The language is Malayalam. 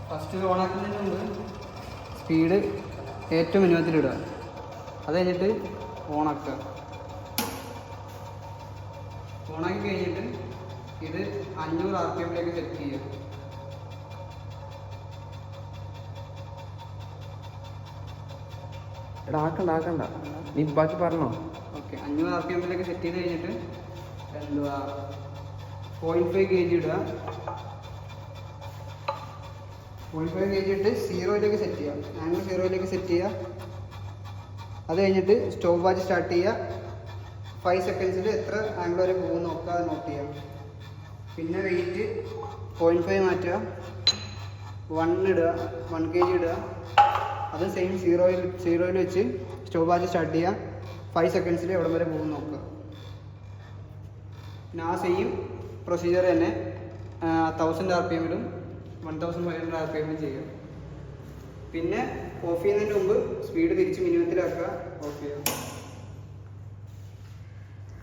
ഫസ്റ്റ് ഇത് ഓണാക്കുന്നതിന് മുമ്പ് സ്പീഡ് ഏറ്റവും മിനിമത്തിലിടുക. അത് കഴിഞ്ഞിട്ട് ഓണാക്കുക. ഓണാക്കി കഴിഞ്ഞിട്ട് ഇത് 500 RPM സെറ്റ് ചെയ്യുക. ആക്കണ്ട നീ ബാക്കി പറഞ്ഞോ. ഓക്കെ, 500 RPM സെറ്റ് ചെയ്ത് കഴിഞ്ഞിട്ട് എന്തുവാ 0.5 kg ഇടുക. 0.5 kg ഇട്ട് 0 സെറ്റ് ചെയ്യുക. ആംഗിൾ 0 സെറ്റ് ചെയ്യുക. അത് കഴിഞ്ഞിട്ട് സ്റ്റോപ്പ് വാച്ച് സ്റ്റാർട്ട് ചെയ്യുക. 5 സെക്കൻഡ്സിൽ എത്ര ആംഗിൾ വരെ പോകും നോക്കുക, നോട്ട് ചെയ്യാം. പിന്നെ വെയിറ്റ് 0.5 മാറ്റുക. 1 ഇടുക, 1 kg ഇടുക. അത് സെയിം 0 വെച്ച് സ്റ്റോപ്പ് വാച്ച് സ്റ്റാർട്ട് ചെയ്യുക. 5 സെക്കൻഡ്സിൽ എവിടെ വരെ പോകും നോക്കുക. പിന്നെ ആ സെയിം പ്രൊസീജിയർ തന്നെ 1000 RPM 1500 RPM ചെയ്യുക. പിന്നെ ഓഫ് ചെയ്യുന്നതിന് മുമ്പ് സ്പീഡ് തിരിച്ച് മിനിമത്തിലാക്കുക. ഓഫ് ചെയ്യുക.